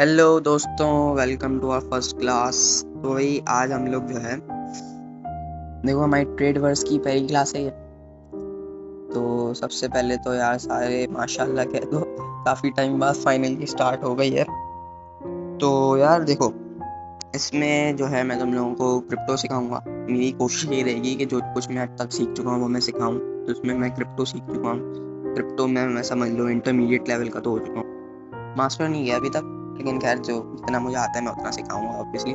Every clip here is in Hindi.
हेलो दोस्तों, welcome to our first class. तो वही आज हम लोग जो है, देखो हमारी ट्रेड वर्स की पहली क्लास है ये। तो सबसे पहले तो यार सारे माशाल्लाह कह दो, काफ़ी टाइम बाद फाइनली स्टार्ट हो गई है। तो यार देखो, इसमें जो है मैं तुम लोगों को क्रिप्टो सिखाऊंगा। मेरी कोशिश ये रहेगी कि जो कुछ मैं अब तक सीख चुका हूँ वो मैं सिखाऊं। तो इसमें मैं क्रिप्टो सीख चुका हूँ। क्रिप्टो में मैं समझ लो इंटरमीडिएट लेवल का तो हो चुका हूँ, मास्टर नहीं गया अभी तक, लेकिन खैर जो जितना मुझे आता है मैं उतना सिखाऊंगा ऑब्वियसली।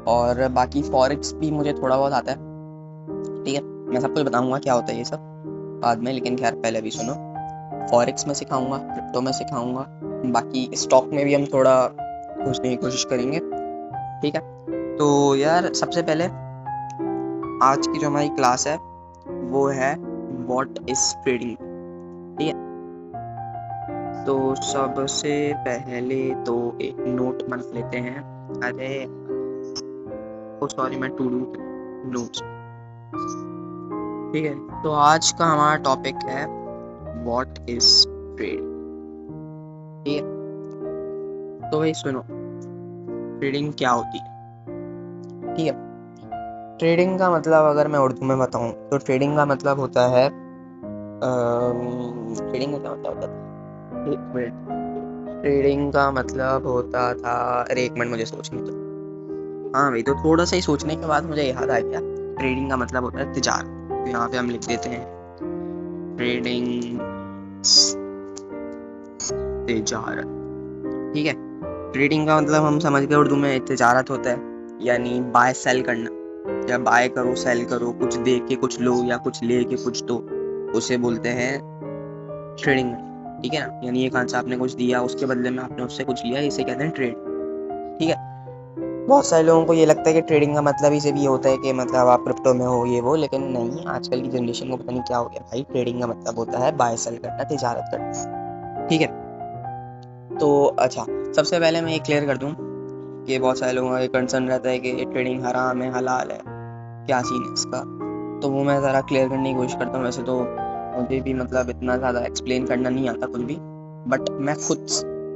और बाकी फॉरेक्स भी मुझे थोड़ा बहुत आता है। ठीक है, मैं सब कुछ बताऊंगा क्या होता है ये सब बाद में, लेकिन खैर पहले भी सुनो। फॉरेक्स में सिखाऊंगा, क्रिप्टो में सिखाऊंगा, बाकी स्टॉक में भी हम थोड़ा पूछने की कोशिश करेंगे। ठीक है, तो यार सबसे पहले आज की जो हमारी क्लास है वो है व्हाट इज ट्रेडिंग। ठीक है, तो सबसे पहले तो एक नोट बना लेते हैं। अरे ओ सॉरी, मैं टू डू नोट्स। ठीक है, तो आज का हमारा टॉपिक है व्हाट इज ट्रेड। ठीक है, तो भाई सुनो, ट्रेडिंग क्या होती है। ठीक है, ट्रेडिंग का मतलब अगर मैं उर्दू में बताऊं तो ट्रेडिंग का मतलब होता है, ट्रेडिंग का क्या मतलब होता था, एक मिनट। ट्रेडिंग का मतलब होता था, अरे एक मिनट मुझे सोचने दो। हाँ भाई, तो थोड़ा सा ही सोचने के बाद मुझे याद आ गया। ट्रेडिंग का मतलब होता है तिजारत। तो यहाँ पे हम लिख देते हैं ट्रेडिंग, तिजारत। ठीक है, ट्रेडिंग का मतलब हम समझ गए उर्दू में तिजारत होता है, यानी बाय सेल करना। या बाय करो सेल करो, कुछ दे के कुछ लो या कुछ ले के कुछ दो, उसे बोलते हैं ट्रेडिंग। ठीक है ना, यानी एक हाथ से आपने कुछ दिया, उसके बदले में आपने उससे कुछ लिया, इसे कहते हैं ट्रेड। ठीक है, बहुत सारे लोगों को ये लगता है कि ट्रेडिंग का मतलब ही सिर्फ ये होता है कि मतलब आप क्रिप्टो में हो ये वो, लेकिन नहीं, आजकल की जनरेशन को पता नहीं क्या हो गया भाई। ट्रेडिंग का मतलब होता है बाय सेल करना, तिजारत करना। ठीक है, तो अच्छा, सबसे पहले मैं ये क्लियर कर दूं कि बहुत सारे लोगों का ये कंसर्न रहता है कि ये ट्रेडिंग हराम है हलाल है, क्या सीन है इसका। तो वो मैं ज़रा क्लियर करने की कोशिश करता हूँ। वैसे तो मुझे भी मतलब इतना ज़्यादा एक्सप्लेन करना नहीं आता कुछ भी, बट मैं खुद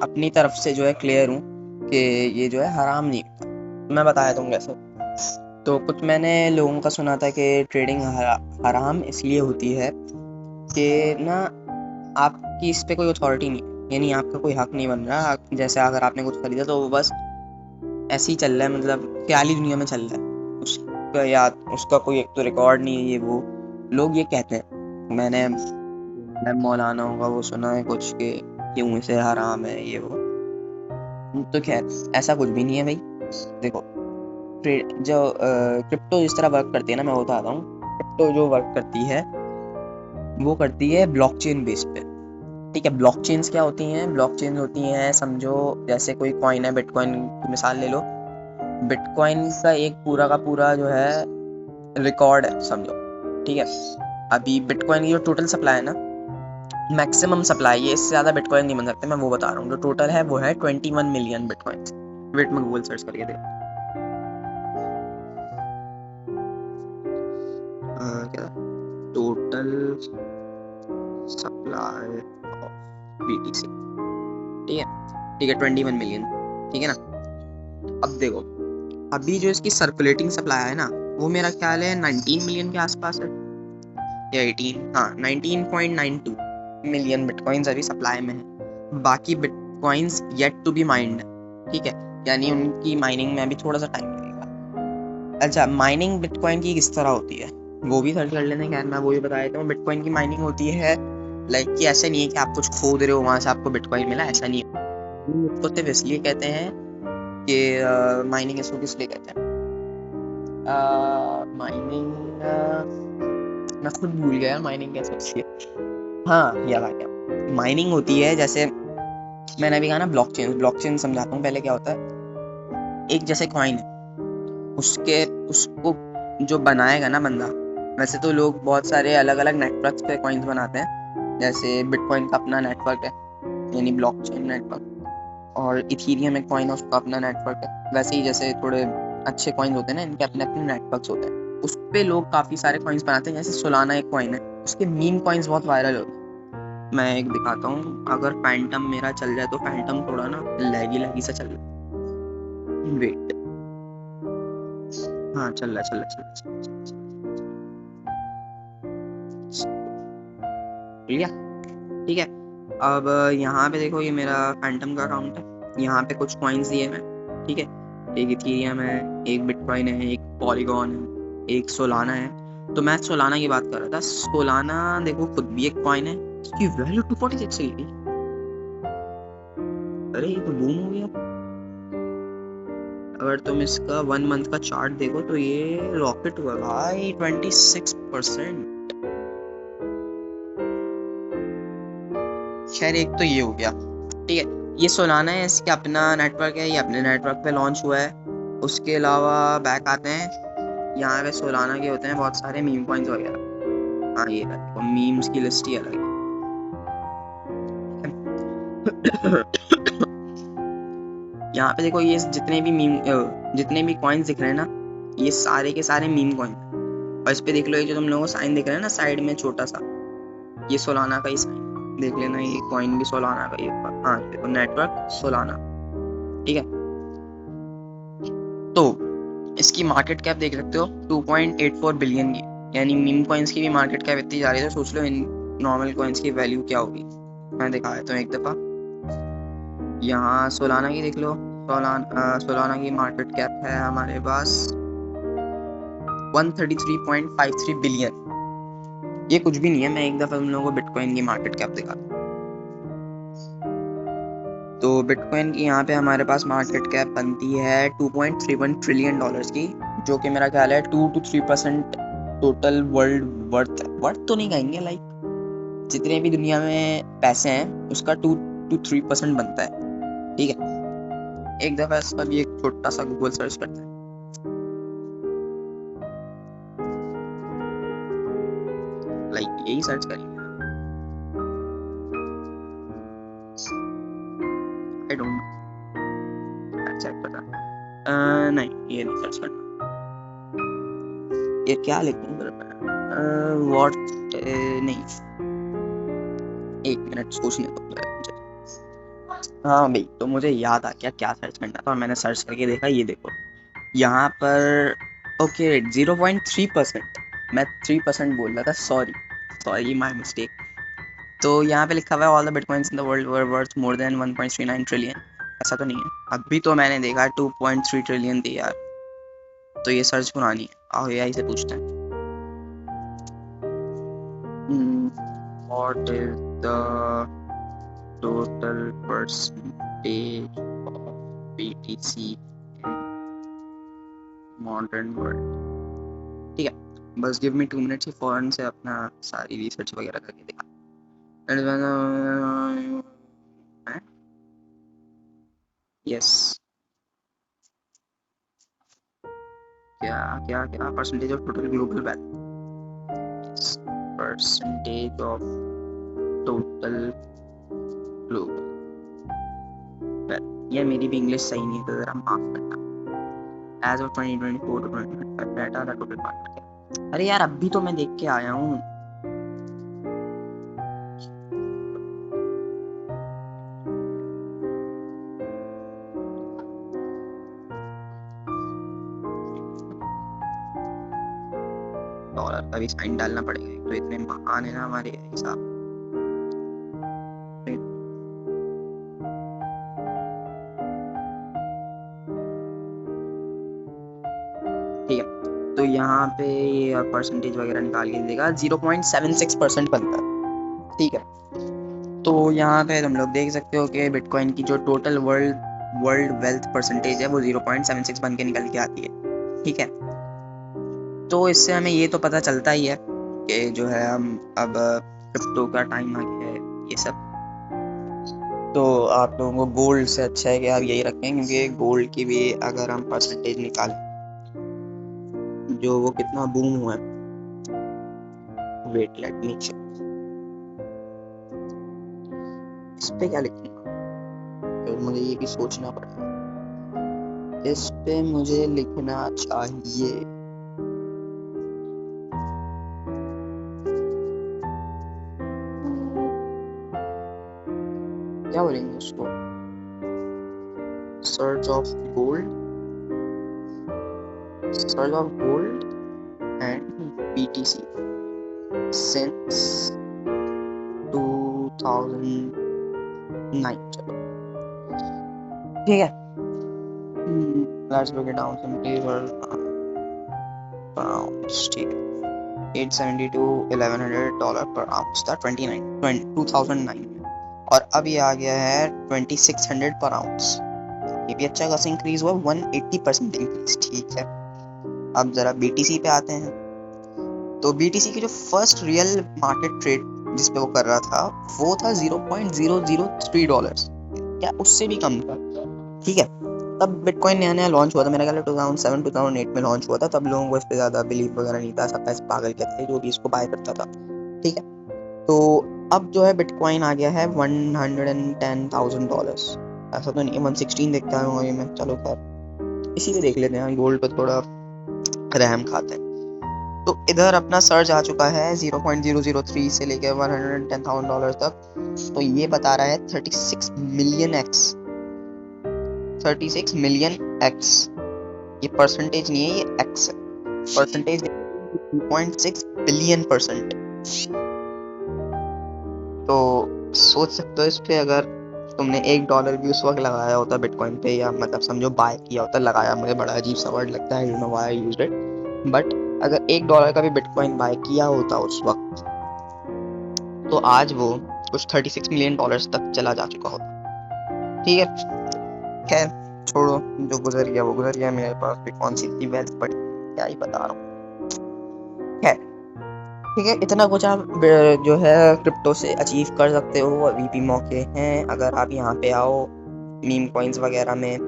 अपनी तरफ से जो है क्लियर हूँ कि ये जो है हराम नहीं होता। मैं बताया दूँ कैसे। तो कुछ मैंने लोगों का सुना था कि ट्रेडिंग हराम इसलिए होती है कि ना, आपकी इस पे कोई अथॉरिटी नहीं है, यानी आपका कोई हक नहीं बन रहा। जैसे अगर आपने कुछ खरीदा तो वो बस ऐसे ही चल रहा है, मतलब ख्याली दुनिया में चल रहा है, उसका याद उसका कोई एक तो रिकॉर्ड नहीं है। ये वो लोग ये कहते हैं। मैंने मौलानाओं का वो सुना है कुछ के क्यों इसे हराम है ये वो। तो खैर ऐसा कुछ भी नहीं है भाई। देखो, जो क्रिप्टो जिस तरह वर्क करती है ना, मैं बताता हूँ। क्रिप्टो जो वर्क करती है वो करती है ब्लॉकचेन बेस पे। ठीक है, ब्लॉकचेन्स क्या होती हैं? ब्लॉकचेन होती हैं, समझो जैसे कोई कॉइन है, बिटकॉइन की मिसाल ले लो। बिटकॉइन का एक पूरा का पूरा जो है रिकॉर्ड है समझो। ठीक है, अभी बिटकॉइन की जो टोटल सप्लाई है ना, मैक्सिमम सप्लाई है, इससे ज़्यादा बिटकॉइन नहीं बन सकते। मैं वो बता रहा हूँ, जो टोटल है वो है 21 मिलियन बिटकॉइन। वेट में गूगल सर्च करके देखो। क्या टोटल सप्लाई ऑफ बीटीसी। ठीक है, ठीक है, 21 मिलियन। ठीक है ना, अब देखो, अभी जो इसकी सर्कुलेटिंग सप्लाई है ना, वो मेरा ख्याल है 19 मिलियन के आसपास है, या 18, हाँ 19.92 मिलियन बिटकॉइंस अभी सप्लाई में है। बाकी bitcoins yet to be mined. ठीक है, यानी उनकी माइनिंग में अभी थोड़ा सा टाइम लगेगा। अच्छा, माइनिंग बिटकॉइन की किस तरह होती है वो भी सर्च कर लेते हैं। खैर मैं वो भी बता देता हूँ। बिटकॉइन की माइनिंग होती है लाइक कि ऐसे नहीं है कि आप कुछ खोद रहे हो वहां से आपको बिटकॉइन मिला, ऐसा नहीं है। उसको सिर्फ इसलिए कहते हैं कि माइनिंग इसको किस लिए कहते हैं, माइनिंग, मैं खुद भूल गया माइनिंग कैसे होती है। हाँ याद आ गया, माइनिंग होती है जैसे मैंने अभी कहा ना, ब्लॉकचेन। ब्लॉकचेन समझाता हूँ पहले क्या होता है। एक जैसे कॉइन है, उसके उसको जो बनाएगा ना बंदा, वैसे तो लोग बहुत सारे अलग अलग नेटवर्क्स पे कॉइन्स बनाते हैं। जैसे बिटकॉइन का अपना नेटवर्क है, यानी ब्लॉकचेन नेटवर्क, और इथीरियम एक कॉइन है, उसका अपना नेटवर्क है। वैसे ही जैसे थोड़े अच्छे कॉइन्स होते हैं ना, इनके अपने अपने नेटवर्क्स होते हैं। उस पे लोग काफ़ी सारे कॉइन्स बनाते हैं। जैसे सोलाना एक कॉइन है, उसके मीम कॉइन्स बहुत वायरल होते हैं। मैं एक दिखाता हूँ, अगर फैंटम मेरा चल जाए तो फैंटम थोड़ा ना लैगी सा चल रहा है। वेट, हाँ चल रहा है। ठीक है, अब यहाँ पे देखो, ये मेरा फैंटम का अकाउंट है। यहाँ पे कुछ कॉइन्स दिए मैं, ठीक है। एक इथीरियम है, एक बिटकॉइन है, एक पॉलीगॉन है, एक सोलाना है। तो मैं सोलाना की बात कर रहा था। सोलाना देखो खुद भी एक कॉइन है, इसकी वैल्यू 246 चली गई। अरे ये तो बूम हो गया। अगर तुम इसका 1 मंथ का चार्ट देखो तो ये रॉकेट हुआ भाई 26%। खैर एक तो ये हो गया, ठीक है। ये सोलाना है, इसका अपना नेटवर्क है, ये अपने नेटवर्क पे लॉन्च हुआ है। उसके अलावा बैक आते हैं, यहाँ पे सोलाना के होते हैं बहुत सारे मीम कॉइन्स वगैरह। हाँ ये देखो, मीम्स की लिस्ट ही अलग है। यहाँ पे देखो, ये जितने भी कॉइन्स दिख रहे हैं ना, ये सारे के सारे मीम कॉइन। और इस पे देख लो, ये जो तुम लोगों को साइन दिख रहा है ना साइड में छोटा सा, ये सोलाना का ही साइन देख लेना। ये कॉइन भी सोलाना का ही है। हाँ देखो, नेटवर्क सोलाना, ठीक है। तो इसकी मार्केट कैप देख सकते हो 2.84 बिलियन की, यानी मीम कॉइन्स की भी मार्केट कैप इतनी जा रही है। तो सोच लो इन नॉर्मल कॉइन्स की वैल्यू क्या होगी। मैं दिखा देता हूँ एक दफ़ा। यहाँ सोलाना की देख लो। सोलाना की मार्केट कैप है हमारे पास 133.53 बिलियन। ये कुछ भी नहीं है। मैं एक दफ़ा तुम लोगों को बिटकॉइन की मार्केट कैप दिखा। तो बिटकॉइन की यहाँ पे हमारे पास मार्केट कैप बनती है 2.31 ट्रिलियन डॉलर्स की, जो कि मेरा ख्याल है 2 to 3% टोटल वर्ल्ड वर्थ तो नहीं कहेंगे, लाइक जितने भी दुनिया में पैसे हैं उसका 2 to 3% बनता है, ठीक है। एक दफ़ा इसका भी एक छोटा सा गूगल सर्च करते हैं, लाइक यही सर्च करेंगे। आई डोंट नो, चेक करना। नहीं ये नहीं सर्च करना। ये क्या लिखूं फिर मैं? व्हाट, नहीं, एक मिनट सोचने दो मुझे। हाँ भाई, तो मुझे याद आ गया क्या सर्च करना था, और मैंने सर्च करके देखा। ये देखो यहाँ पर, ओके 0.3%। मैं 3% बोल रहा था, सॉरी सॉरी, माय मिस्टेक। तो यहाँ पे लिखा हुआ है all the bitcoins in the world were worth more than 1.39 trillion. ऐसा तो नहीं है, अभी तो मैंने देखा 2.3 ट्रिलियन थी यार। तो ये सर्च पुरानी है, आओ एआई से पूछते हैं। What is the total percentage of BTC in modern world, ठीक है। बस गिव मी 2 मिनट्स, फौरन से अपना सारी रिसर्च वगैरह करके दिखा। यस, क्या क्या क्या percentage of total global wealth, percentage of total global wealth. ये मेरी भी इंग्लिश सही नहीं है तो जरा माफ करना। As of 2024 to 2025 data the total market cap. अरे यार अभी तो मैं देख के आया हूँ। डॉलर का भी साइन डालना पड़ेगा, तो इतने महान है ना हमारे हिसाब। ठीक है, तो यहाँ पे ये परसेंटेज वगैरह निकाल के देगा 0.76% बनता है, ठीक है। तो यहाँ पे तुम लोग देख सकते हो कि बिटकॉइन की जो टोटल वर्ल्ड वेल्थ परसेंटेज है वो 0.76 बन के निकल के आती है, ठीक है। तो इससे हमें ये तो पता चलता ही है कि जो है हम अब क्रिप्टो का टाइम आ गया है, ये सब। तो आप लोगों को गोल्ड से अच्छा है कि आप यही रखें, क्योंकि गोल्ड की भी अगर हम परसेंटेज निकालें, जो वो कितना बूम हुआ है। वेट लेट मी चेक, इस पे क्या लिखूंगा, फिर मुझे ये भी सोचना पड़ेगा। इस पे मुझे लिखना चाहिए, उसको, search of gold and BTC since 2009। चलो ठीक है, let's break it down simply pounds, ठीक है। 872 $1100 पर आउंस था 2009 में, और अब ये आ गया है 2600 पर आउंस। ये भी अच्छा खासा इंक्रीज हुआ, 180% इंक्रीज, ठीक है। अब जरा BTC पे आते हैं। तो BTC की जो फर्स्ट रियल मार्केट ट्रेड जिस पे वो कर रहा था वो था $0.003, क्या उससे भी कम था, ठीक है। तब बिटकॉइन नया नया लॉन्च हुआ था, मेरा ख्याल 2007-2008 में लॉन्च हुआ था। तब लोगों को इस पे ज़्यादा बिलीव वगैरह नहीं था, सब ऐसे पागल के थे जो भी इसको बाय करता था, ठीक है। तो अब जो है बिटकॉइन आ गया है $110,000, ऐसा तो नहीं है 116 देखता हूँ ये मैं, चलो खैर इसी पे देख लेते हैं, गोल्ड पे थोड़ा रहम खाते हैं। तो इधर अपना सर्च आ चुका है 0.003 से लेकर $110,000 तक। तो ये बता रहा है 36 मिलियन एक्स, ये परसेंटेज नहीं है, ये एक्स है, परसेंटेज 2.6 बिलियन%। तो सोच सकते हो इस पे, अगर तुमने $1 भी उस वक्त लगाया होता बिटकॉइन पे, या मतलब समझो बाय किया होता, लगाया मुझे बड़ा अजीब सा वर्ड लगता है, I don't know why I used it, but अगर $1 का भी बिटकॉइन बाय किया होता उस वक्त, तो आज वो कुछ $36 मिलियन तक चला जा चुका होता, ठीक है। खैर छोड़ो, जो गुजर गया वो गुजर गया, मेरे पास भी कौन सी इतनी वेल्थ पड़ी, क्या ही बता रहा हूँ। खैर ठीक है, इतना कुछ आप जो है क्रिप्टो से अचीव कर सकते हो, अभी भी मौके हैं अगर आप यहाँ पे आओ मीम कॉइन्स वगैरह में,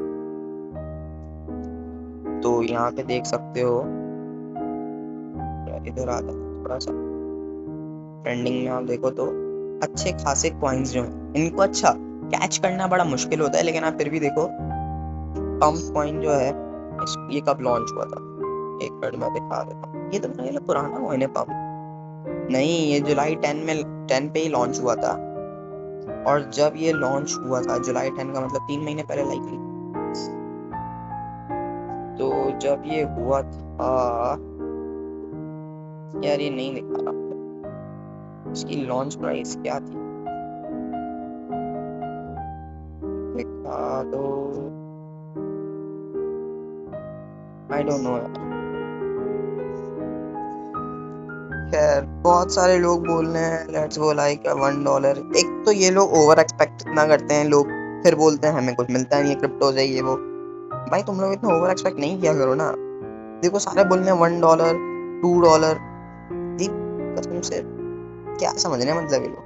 तो यहाँ पे देख सकते हो। इधर आता थोड़ा सा ट्रेंडिंग में, आप देखो तो अच्छे खासे कॉइन्स जो हैं, इनको अच्छा कैच करना बड़ा मुश्किल होता है, लेकिन आप फिर भी देखो पंप कॉइन जो है, ये कब लॉन्च हुआ था, एक मिनट में दिखा देता हूँ। ये तो मेरा पुराना कॉइन है पंप, नहीं ये जुलाई 10 पे ही लॉन्च हुआ था, और जब ये लॉन्च हुआ था जुलाई 10 का मतलब 3 महीने पहले लाइकली। तो जब ये हुआ था यार, ये नहीं दिखा रहा, इसकी लॉन्च प्राइस क्या थी, दिखा दो, आई डोंट नो यार। खैर बहुत सारे लोग बोल रहे हैं लेट्स गो लाइक $1। एक तो ये लोग ओवर एक्सपेक्ट इतना करते हैं लोग, फिर बोलते हैं हमें कुछ मिलता नहीं है, क्रिप्टो से ये वो। भाई तुम लोग इतना ओवर एक्सपेक्ट नहीं किया करो ना, देखो सारे बोल रहे हैं $1 $2, कसम से क्या समझने मतलब ये लोग।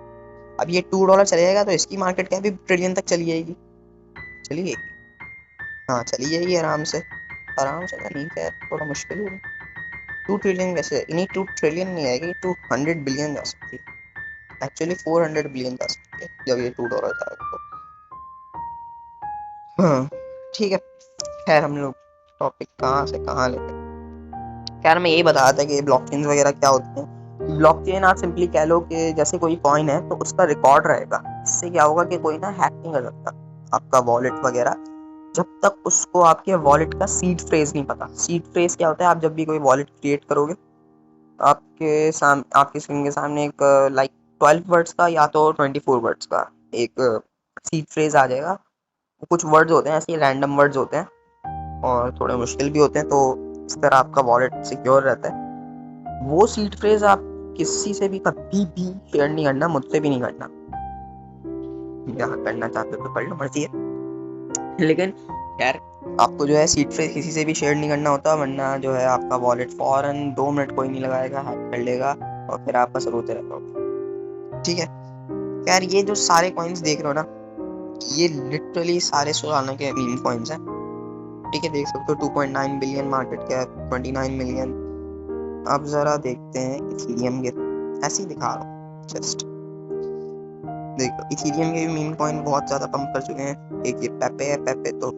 अब ये $2 चले जाएगा तो इसकी मार्केट कैप भी ट्रिलियन तक चली जाएगी, चली जाएगी, हाँ चली जाएगी आराम से तो नहीं, खैर थोड़ा मुश्किल होगा। 2 ट्रिलियन कैसे, नहीं 2 ट्रिलियन नहीं आएगी, 200 बिलियन जा सकती है, एक्चुअली 400 बिलियन जा सकती है जब ये $2 जाएगा तो। हाँ ठीक है, खैर हम लोग टॉपिक कहाँ से कहाँ लेते हैं। खैर मैं यही बता रहा था कि ब्लॉकचेन वगैरह क्या होते हैं। ब्लॉकचेन आप सिंपली कह लो कि जैसे कोई कॉइन है तो उसका रिकॉर्ड रहेगा, इससे क्या होगा कि कोई ना हैक नहीं कर सकता आपका वॉलेट वगैरह, जब तक उसको आपके वॉलेट का सीड फ्रेज नहीं पता। सीड फ्रेज क्या होता है, आप जब भी कोई वॉलेट क्रिएट करोगे तो आपके स्क्रीन के सामने एक लाइक 12 वर्ड्स का या तो 24 वर्ड्स का एक सीड फ्रेज आ जाएगा। कुछ वर्ड्स होते हैं ऐसे रैंडम वर्ड्स होते हैं और थोड़े मुश्किल भी होते हैं, तो इस तरह आपका वॉलेट सिक्योर रहता है। वो सीड फ्रेज आप किसी से भी कभी भी शेयर नहीं करना, मुझसे भी नहीं करना, करना चाहते हो तो कर लो, मर्जी है, लेकिन यार आपको जो है सीड फ्रेज किसी से भी शेयर नहीं करना होता, वरना जो है आपका वॉलेट फौरन 2 मिनट कोई नहीं लगाएगा, हैक कर लेगा और फिर आप बस रोते रहोगे, ठीक है। यार ये जो सारे कॉइन्स देख रहे हो ना, ये लिटरली सारे सोलाना के मीम कॉइन्स हैं, ठीक है, देख सकते हो 2.9 बिलियन मार्केट कैप, 29 मिलियन। अब जरा देखते हैं इथीरियम के, ऐसे ही दिखा रहा हूँ जस्ट, देखो इथीरियम के भी मीम कॉइन बहुत ज़्यादा पंप कर चुके हैं। एक ये पेपे है, पेपे तो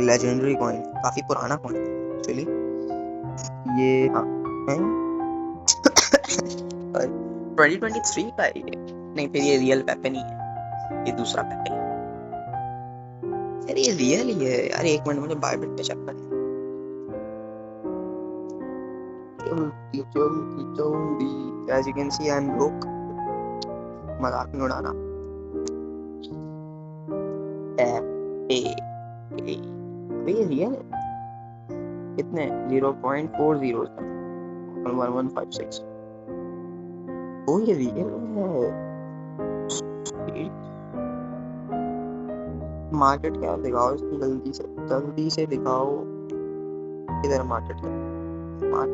लेजेंडरी कॉइन, काफ़ी पुराना कॉइन एक्चुअली ये, हाँ 2023 का है ये, नहीं फिर ये रियल पेपे नहीं है, ये दूसरा पैक है यार, ये रियल ही है यार। एक मिनट मुझे बायबिट पे चेक करना है। As you can see, I'm broke. मजाक नहीं उड़ाना। अबे ये रियल है। कितने 0.40 और 1156। ओ ये रियल है। मार्केट कैप दिखाओ इसकी, जल्दी से दिखाओ। इधर मार्केट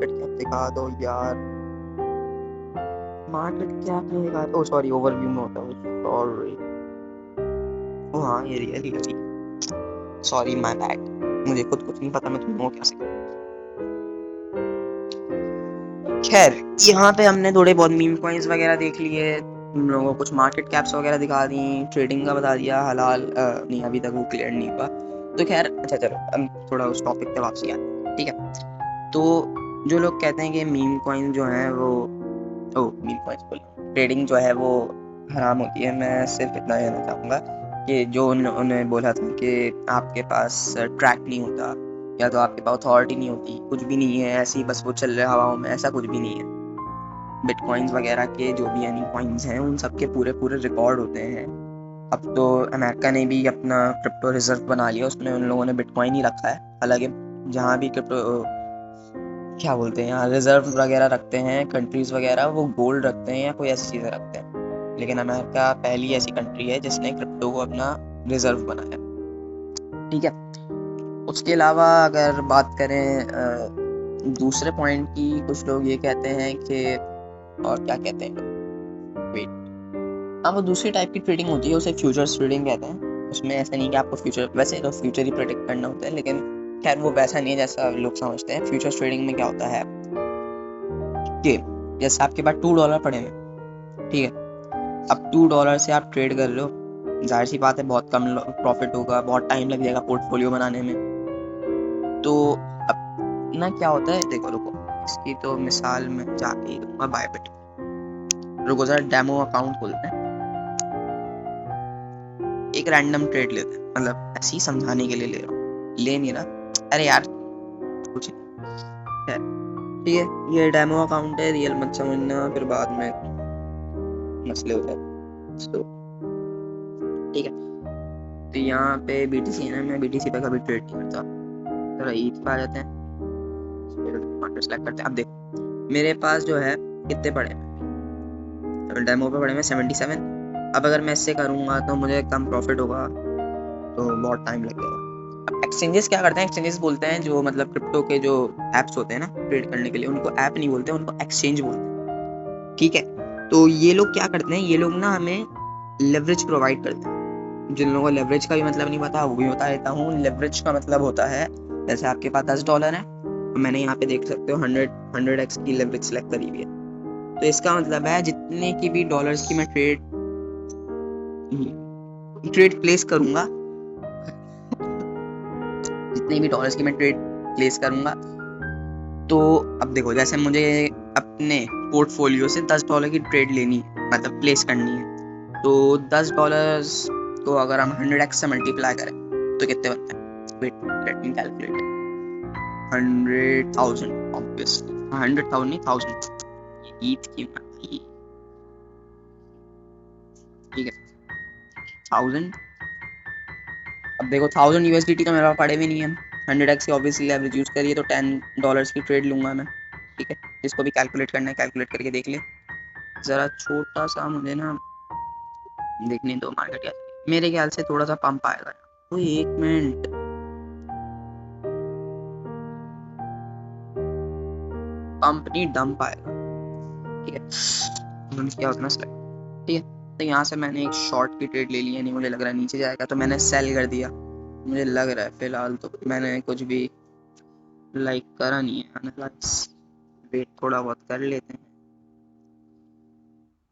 कैप दिखा दो यार। मार्केट कैप नहीं दिखा। ओ सॉरी, ओवरव्यू में होता है। सॉरी। ओ हाँ ये रियल ही है। Sorry my bad. मुझे खुद कुछ नहीं पता मैं तुम्हें कैसे। खैर यहाँ पे हमने थोड़े बहुत मीम कॉइन्स वगैरह देख लिए, तुम लोगों को कुछ मार्केट कैप्स वगैरह दिखा दी, ट्रेडिंग का बता दिया। हलाल नहीं, अभी तक वो क्लियर नहीं हुआ। तो खैर अच्छा चलो हम थोड़ा उस टॉपिक पे वापसी आते हैं, ठीक है। तो जो लोग कहते हैं कि मीम कॉइन जो है वो मीम कॉइन्स बोल, ट्रेडिंग जो है वो हराम होती है, मैं सिर्फ इतना कहना चाहूँगा कि जो उन्होंने बोला था कि आपके पास ट्रैक नहीं होता या तो आपके पास अथॉरिटी नहीं होती, कुछ भी नहीं है, ऐसे ही बस वो चल रहे हवाओं में, ऐसा कुछ भी नहीं है। बिटकॉइंस वगैरह के जो भी यानी कॉइन्स हैं उन सब के पूरे रिकॉर्ड होते हैं। अब तो अमेरिका ने भी अपना क्रिप्टो रिजर्व बना लिया, उसमें उन लोगों ने बिटकॉइन ही रखा है। हालांकि जहाँ भी क्रिप्टो क्या बोलते हैं यहाँ रिजर्व वगैरह रखते हैं कंट्रीज वगैरह, वो गोल्ड रखते हैं या कोई ऐसी चीज़ें रखते हैं। लेकिन अमेरिका पहली ऐसी कंट्री है जिसने क्रिप्टो को अपना रिजर्व बनाया, ठीक है। उसके अलावा अगर बात करें दूसरे पॉइंट की, कुछ लोग ये कहते हैं कि और क्या कहते हैं वेट, हाँ वो दूसरी टाइप की ट्रेडिंग होती है, उसे फ्यूचर्स ट्रेडिंग कहते हैं। उसमें ऐसा नहीं कि आपको फ्यूचर, वैसे तो फ्यूचर ही प्रेडिक्ट करना होता है, लेकिन खैर वो वैसा नहीं है जैसा लोग समझते हैं। फ्यूचर्स ट्रेडिंग में क्या होता है कि जैसे आपके पास $2 पड़े हैं, ठीक है। अब $2 से आप ट्रेड कर रहे हो, जाहिर सी बात है बहुत कम प्रॉफिट होगा, बहुत टाइम लग जाएगा पोर्टफोलियो बनाने में। तो अब ना क्या होता है, देखो रुको, इसकी तो मिसाल मैं जाके ही दूंगा बायबिट। रुको जरा डेमो अकाउंट खोलते हैं, एक रैंडम ट्रेड लेते हैं, मतलब ऐसे ही समझाने के लिए ले रहा हूँ, ले नहीं रहा। अरे यार कुछ है, ठीक है। ये डेमो अकाउंट है, रियल मत समझना फिर बाद में मसले हो जाते। तो ठीक है, तो यहाँ पे BTC है ना, मैं BTC पे कभी ट्रेड नहीं करता। जरा ईथ पे आ जाते हैं, सेलेक्ट करते हैं। अब देखो मेरे पास जो है कितने पड़े हैं, डेमो पे पड़े हैं 77। अब अगर मैं इससे करूँगा तो मुझे कम प्रॉफिट होगा, तो बहुत टाइम लगेगा। अब एक्सचेंजेस क्या करते हैं, एक्सचेंजेस बोलते हैं जो मतलब क्रिप्टो के जो एप्स होते हैं ना ट्रेड करने के लिए, उनको ऐप नहीं बोलते, उनको एक्सचेंज बोलते हैं, ठीक है। तो ये लोग क्या करते हैं, ये लोग ना हमें लेवरेज प्रोवाइड करते हैं। जिन लोगों को लेवरेज का भी मतलब नहीं पता वो भी बता देता हूँ। लेवरेज का मतलब होता है जैसे आपके पास $10 है, तो मैंने यहाँ पे देख सकते हो 100x की लेवरेज सेलेक्ट करी हुई है। तो इसका मतलब है जितने की भी डॉलर्स की मैं ट्रेड प्लेस करूंगा, जितने भी डॉलर्स की मैं ट्रेड प्लेस करूंगा, तो अब देखो जैसे मुझे अपने पोर्टफोलियो से $10 की ट्रेड लेनी है, मतलब प्लेस करनी है, तो $10 को अगर हम 100x से मल्टीप्लाई करें तो कितने बनते हैं, wait let me calculate. 100,000 obviously, 100,000 नहीं 1000, ईथ की ठीक है 1000। अब देखो 1000 USDT तो मेरे पास पड़े भी नहीं है, 100x की ऑब्वियसली एवरेज यूज करिए तो $10 की ट्रेड लूंगा मैं, ठीक है। इसको भी कैलकुलेट करना है, कैलकुलेट करके देख ले जरा। छोटा सा मुझे ना देखने दो मार्केट क्या, मेरे ख्याल से थोड़ा सा पंप आएगा। तो एक मिनट, पंप नहीं डंप आएगा, ठीक है। क्या होता है, ठीक है। तो यहाँ से मैंने एक शॉर्ट की ट्रेड ले ली है, नहीं मुझे लग रहा है नीचे जाएगा, तो मैंने सेल कर दिया। मुझे लग रहा है फिलहाल तो मैंने कुछ भी लाइक करा नहीं है एनालाइज, वेट थोड़ा बहुत कर लेते हैं।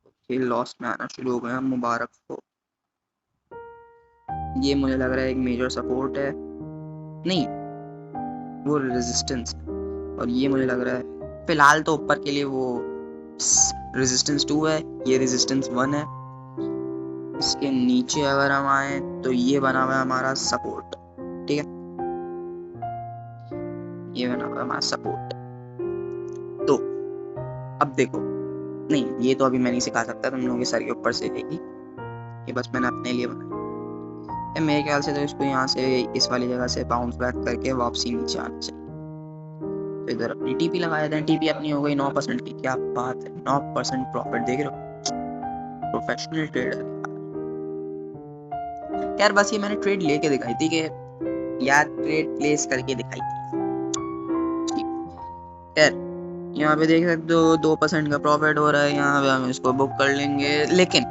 ओके लॉस में आना शुरू हो गया, मुबारक हो। ये मुझे लग रहा है एक मेजर सपोर्ट है, नहीं वो रेजिस्टेंस है, और ये मुझे लग रहा है फिलहाल तो ऊपर के लिए वो रेजिस्टेंस 2 है, ये रेजिस्टेंस 1 है। इसके नीचे अगर हम आए तो ये बना हुआ है हमारा सपोर्ट, ठीक है, ये बना हुआ है हमारा सपोर्ट। तो अब देखो, नहीं ये तो अभी मैं नहीं सिखा सकता, तुम लोगों के सर के ऊपर से लेगी, ये बस मैंने अपने लिए बनाया। मेरे ख्याल से तो इसको यहाँ से इस वाली जगह से बाउंस बैक करके वापसी नीचे आना चाहिए। तो इधर अपनी टीपी लगा देते हैं। टीपी अपनी हो गई 9% की, क्या बात है, 9% प्रॉफिट, देख रहे हो, प्रोफेशनल ट्रेडर यार। बस ये मैंने ट्रेड लेके दिखाई थी कि यार, ट्रेड प्लेस करके दिखाई थी यार। यहाँ पे देख सकते हो 2% का प्रॉफिट हो रहा है, यहाँ पे हम इसको बुक कर लेंगे। लेकिन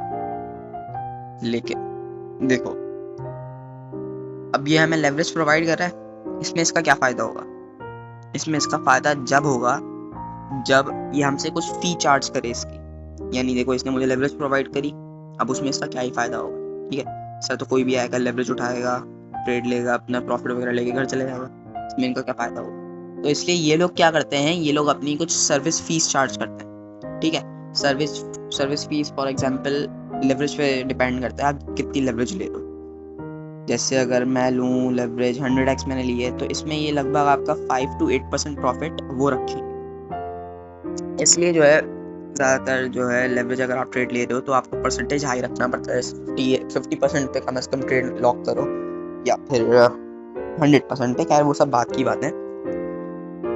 देखो, अब ये हमें लेवरेज प्रोवाइड कर रहा है, इसमें इसका क्या फायदा होगा? इसमें इसका फायदा जब होगा जब ये हमसे कुछ फी चार्ज करे इसकी। यानी देखो, इसने मुझे लेवरेज प्रोवाइड करी, अब उसमें इसका क्या ही फायदा होगा, ठीक है। सर तो कोई भी आएगा, लेवरेज उठाएगा, ट्रेड लेगा, अपना प्रॉफिट वगैरह लेके घर चले जाएगा, इसमें इनका क्या फायदा होगा? तो इसलिए ये लोग क्या करते हैं, ये लोग अपनी कुछ सर्विस फीस चार्ज करते हैं, ठीक है। Service fees for example leverage पे डिपेंड करता है, आप कितनी लेवरेज ले लो। जैसे अगर मैं लूँ लेवरेज 100x मैंने ली है, तो इसमें ये लगभग आपका 5 to 8% प्रॉफिट वो रखेंगे। इसलिए जो है ज़्यादातर जो है लेवरेज अगर आप ट्रेड ले रहे हो तो आपको परसेंटेज हाई रखना पड़ता है। 50% पे कम से कम ट्रेड लॉक करो, या फिर 100% पे। खैर वो सब बात की बात है।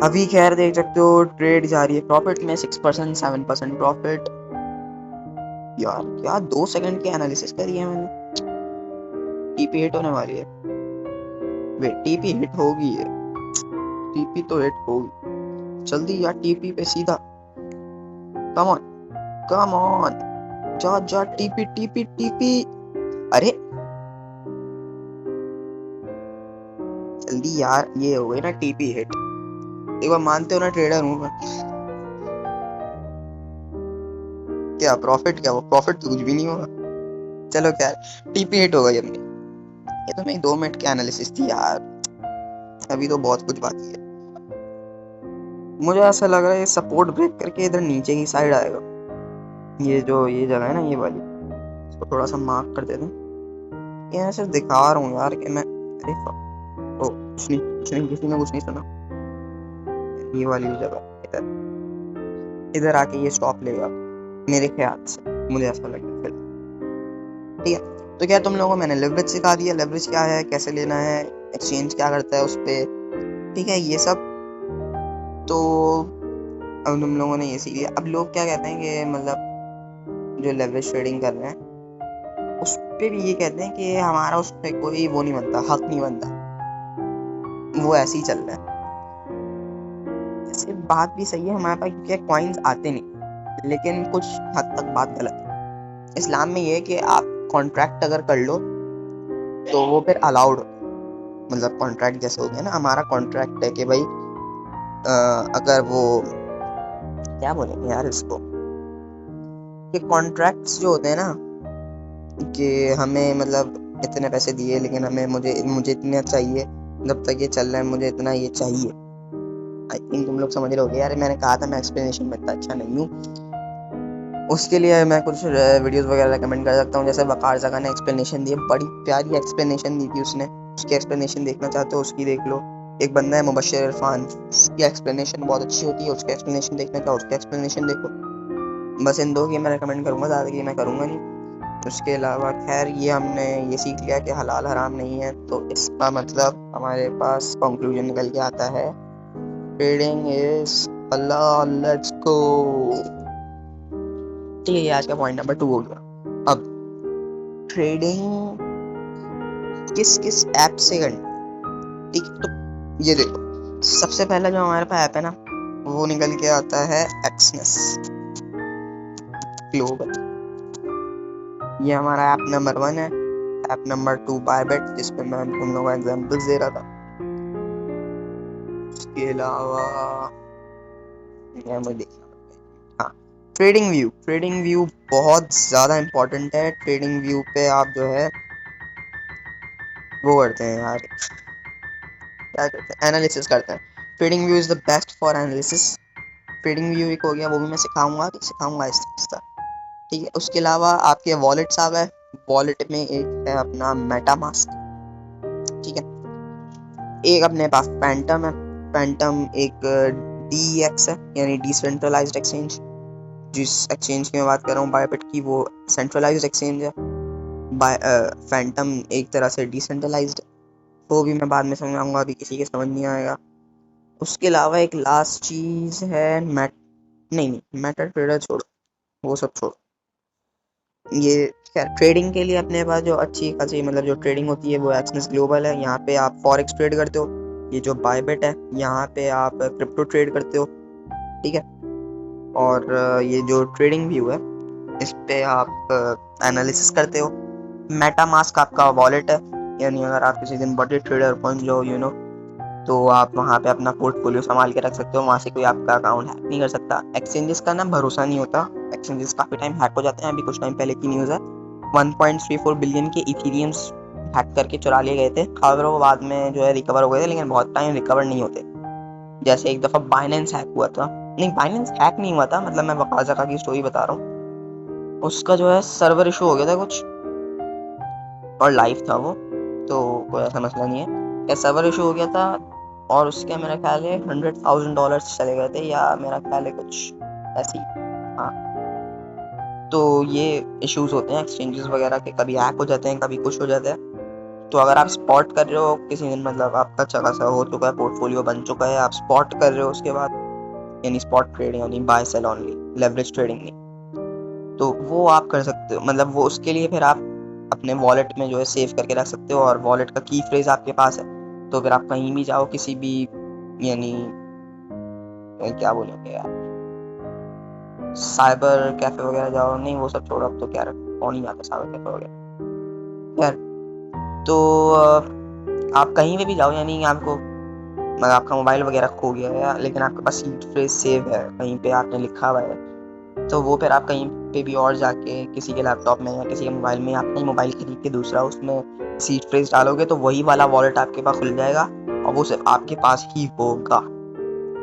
अभी खैर देख सकते हो ट्रेड जा रही है प्रॉफिट में, 6% 7% प्रॉफिट। यार क्या 2 सेकंड की एनालिसिस करी है मैंने, टीपी हिट होने वाली है। वे टीपी हिट होगी, है टीपी तो हिट होगी, जल्दी यार टीपी पे सीधा, कम ऑन कम ऑन, जा जा टीपी टीपी टीपी, अरे जल्दी यार, ये हो गई ना टीपी हिट। एक बार मानते हो ना ट्रेडर हूँ मैं, क्या प्रॉफिट, क्या वो प्रॉफिट तो कुछ भी नहीं होगा। चलो क्या, टीपी हिट हो गई अपनी। ये तो मेरी 2 मिनट की एनालिसिस थी यार, अभी तो बहुत कुछ बाकी है। मुझे ऐसा लग रहा है ये सपोर्ट ब्रेक करके इधर नीचे की साइड आएगा। ये जो ये जगह है ना, ये वाली, इसको थोड़ा सा मार्क कर देते हैं। ये मैं सिर्फ दिखा रहा हूँ यार कि मैं, अरे ओ कुछ नहीं, किसी ने कुछ नहीं सुना। ये वाली जगह इधर आके ये स्टॉप लेगा मेरे ख्याल से, मुझे ऐसा लग रहा है, ठीक है। तो क्या तुम लोगों को मैंने लेवरेज सिखा दिया, लेवरेज क्या है, कैसे लेना है, एक्सचेंज क्या करता है उस पर, ठीक है, ये सब। तो अब तुम लोगों ने ये सीख लिया। अब लोग क्या कहते हैं कि मतलब जो लेवरेज ट्रेडिंग कर रहे हैं उस पे भी ये कहते हैं कि हमारा उस पर कोई वो नहीं बनता, हक नहीं बनता, वो ऐसे ही चल रहा है। ऐसे बात भी सही है, हमारे पास क्या कॉइन्स आते नहीं, लेकिन कुछ हद तक बात गलत है। इस्लाम में ये है कि आप कॉन्ट्रैक्ट अगर कर लो तो वो फिर अलाउड, मतलब कॉन्ट्रैक्ट जैसे हो गया ना, हमारा कॉन्ट्रैक्ट है कि भाई अगर वो क्या बोलेंगे यार इसको, कि कॉन्ट्रैक्ट्स जो होते हैं ना, कि हमें मतलब इतने पैसे दिए लेकिन हमें मुझे इतना चाहिए, जब तक ये चल रहा है मुझे इतना ये चाहिए। आई थिंक तुम लोग समझ रहे होगे यार, मैंने कहा था मैं एक्सप्लेनेशन में इतना अच्छा नहीं हूँ, उसके लिए मैं कुछ वीडियोस वगैरह रेकमेंड कर सकता हूँ। जैसे वकार जगह ने एक्सप्लेनेशन दी, बड़ी प्यारी एक्सप्लेनेशन दी थी उसने, उसकी एक्सप्लेनेशन देखना चाहते हो उसकी देख लो। एक बंदा है मुबशिर इरफान, उसकी एक्सप्लेनेशन बहुत अच्छी होती है, उसकी एक्सप्लेनेशन देखना चाहो उसकी एक्सप्लेनेशन देखो। बस इन दो की मैं रेकमेंड करूँगा, ज़्यादा की मैं करूँगा नहीं। उसके अलावा खैर ये हमने ये सीख लिया कि हलाल हराम नहीं है, तो इसका मतलब हमारे पास कंक्लूजन निकल के आता है, ट्रेडिंग इज हलाल, लेट्स गो। ठीक है, ये आज का पॉइंट नंबर 2 हो गया। अब ट्रेडिंग किस किस ऐप से करनी, ठीक, तो ये देखो, सबसे पहला जो हमारे पास ऐप है ना, वो निकल के आता है एक्सनेस ग्लोबल, ये हमारा ऐप नंबर 1 है। ऐप नंबर 2 बायबेट, जिस पे मैं तुम लोगों को एग्जांपल्स दे रहा था। उसके अलावा मुझे देखना, हाँ, ट्रेडिंग व्यू बहुत ज़्यादा इम्पोर्टेंट है। ट्रेडिंग व्यू पे आप जो है वो करते हैं यार, क्या करते हैं, एनालिसिस करते हैं। Trading view is the best for analysis. Trading view एक हो गया, वो भी मैं सिखाऊंगा आहिस्ता आहिस्ता, ठीक है। उसके अलावा आपके वॉलेट्स आ गए, वॉलेट में एक है अपना मेटामास्क, ठीक है, एक अपने पास पैंटम है। पैंटम एक DEX है, यानी डिसेंट्रलाइज्ड एक्सचेंज। जिस एक्सचेंज की मैं बात कर रहा हूँ बायबिट की, वो सेंट्रलाइज्ड एक्सचेंज है। फैंटम एक तरह से डिसेंट्रलाइज्ड है, वो भी मैं बाद में समझाऊंगा, अभी किसी के समझ नहीं आएगा। उसके अलावा एक लास्ट चीज़ है नहीं, मेटा ट्रेडर छोड़ो, वो सब छोड़ो। ये क्या, ट्रेडिंग के लिए अपने पास जो अच्छी खासी मतलब जो ट्रेडिंग होती है वो एक्सनेस ग्लोबल है। यहाँ पे आप फॉरेक्स ट्रेड करते हो। ये जो बायबिट है, यहाँ पे आप क्रिप्टो ट्रेड करते हो, ठीक है। और ये जो ट्रेडिंग व्यू है, इस पे आप एनालिसिस करते हो। मेटामास्क आपका वॉलेट है, यानी अगर आप किसी दिन बड़े ट्रेडर बन जाओ तो आप वहाँ पे अपना पोर्टफोलियो संभाल के रख सकते हो, वहाँ से कोई आपका अकाउंट हैक नहीं कर सकता। एक्सचेंजेस का ना भरोसा नहीं होता, एक्सचेंजेस काफ़ी टाइम हैक हो जाते हैं। अभी कुछ टाइम पहले की न्यूज़ है, 1.34 बिलियन के इथीरियम्स हैक करके चुरा लिए गए थे। खबर वो बाद में जो है रिकवर हो गए थे, लेकिन बहुत टाइम रिकवर नहीं होते। जैसे एक दफ़ा बाइनेंस हैक हुआ था, नहीं बाइनेंस हैक नहीं हुआ था, मतलब मैं वकाज़ा की स्टोरी बता रहा हूँ। उसका जो है सर्वर इशू हो गया था कुछ, और लाइव था वो, तो कोई ऐसा मसला नहीं है। क्या सर्वर इशू हो गया था, और उसके मेरा ख्याल है $100,000 चले गए थे, या मेरा ख्याल है कुछ ऐसी। हाँ, तो ये इश्यूज होते हैं एक्सचेंजेस वगैरह के, कभी हैक हो जाते हैं, कभी कुछ हो जाता है। तो अगर आप स्पॉट कर रहे हो किसी दिन, मतलब आपका अच्छा खासा हो चुका है, पोर्टफोलियो बन चुका है, आप स्पॉट कर रहे हो उसके बाद, यानी स्पॉट ट्रेडिंग, यानी buy sell only, leverage trading नहीं, तो वो आप कर सकते हो। मतलब वो उसके लिए फिर आप अपने वॉलेट में जो है सेव करके रख सकते हो, और वॉलेट का की फ्रेज आपके पास है, तो फिर आप कहीं भी जाओ, किसी भी, यानी क्या बोलेंगे यार, साइबर कैफे वगैरह जाओ, नहीं वो सब छोड़ो, अब तो क्या कौन ही जाता साइबर कैफे वगैरह यार। तो आप कहीं पे भी जाओ, यानी आपको मतलब आपका मोबाइल वगैरह खो गया है, लेकिन आपके पास सीड फ्रेज सेव है, कहीं पे आपने लिखा हुआ है, तो वो फिर आप कहीं पे भी और जाके किसी के लैपटॉप में या किसी के मोबाइल में, अपना ही मोबाइल खरीद के दूसरा उसमें सीड फ्रेज डालोगे, तो वही वाला वॉलेट आपके पास खुल जाएगा, और वो सिर्फ आपके पास ही होगा,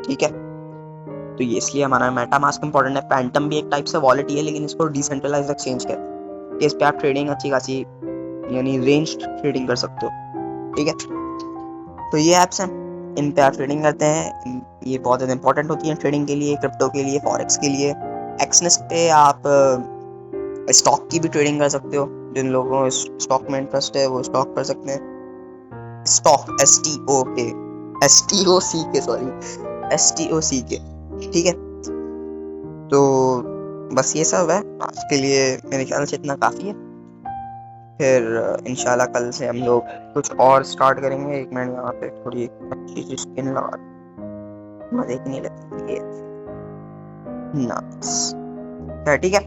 ठीक है। तो ये इसलिए हमारा मेटामास्क इंपॉर्टेंट है। फैंटम भी एक टाइप से वॉलेट ही है, लेकिन इसको डिसेंट्रलाइज्ड एक्सचेंज कहते हैं। इस पे आप ट्रेडिंग अच्छी खासी, यानी रेंज ट्रेडिंग कर सकते हो, ठीक है। तो ये ऐप्स हैं, इन पे आप ट्रेडिंग करते हैं, ये बहुत ज़्यादा इंपॉर्टेंट होती है ट्रेडिंग के लिए, क्रिप्टो के लिए, फॉरेक्स के लिए। एक्सनेस पे आप स्टॉक की भी ट्रेडिंग कर सकते हो, जिन लोगों को स्टॉक में इंटरेस्ट है वो स्टॉक कर सकते हैं। स्टॉक STOC के, ठीक है। तो बस ये सब है आज के लिए, मेरे ख्याल से इतना काफ़ी है। फिर इंशाल्लाह कल से हम लोग कुछ और स्टार्ट करेंगे। 1 मिनट यहाँ पे थोड़ी अच्छी सी स्किन लगा, मजे की नहीं लगती है ना, ठीक है।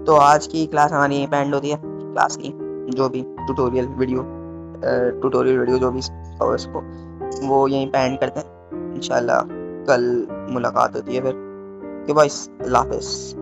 तो आज की क्लास हमारी यहीं पे एंड होती है, क्लास की जो भी ट्यूटोरियल वीडियो जो भी हो इसको, वो यहीं पे एंड करते हैं। इंशाल्लाह कल मुलाकात होती है फिर। कि भाई, अल्लाह हाफिज़।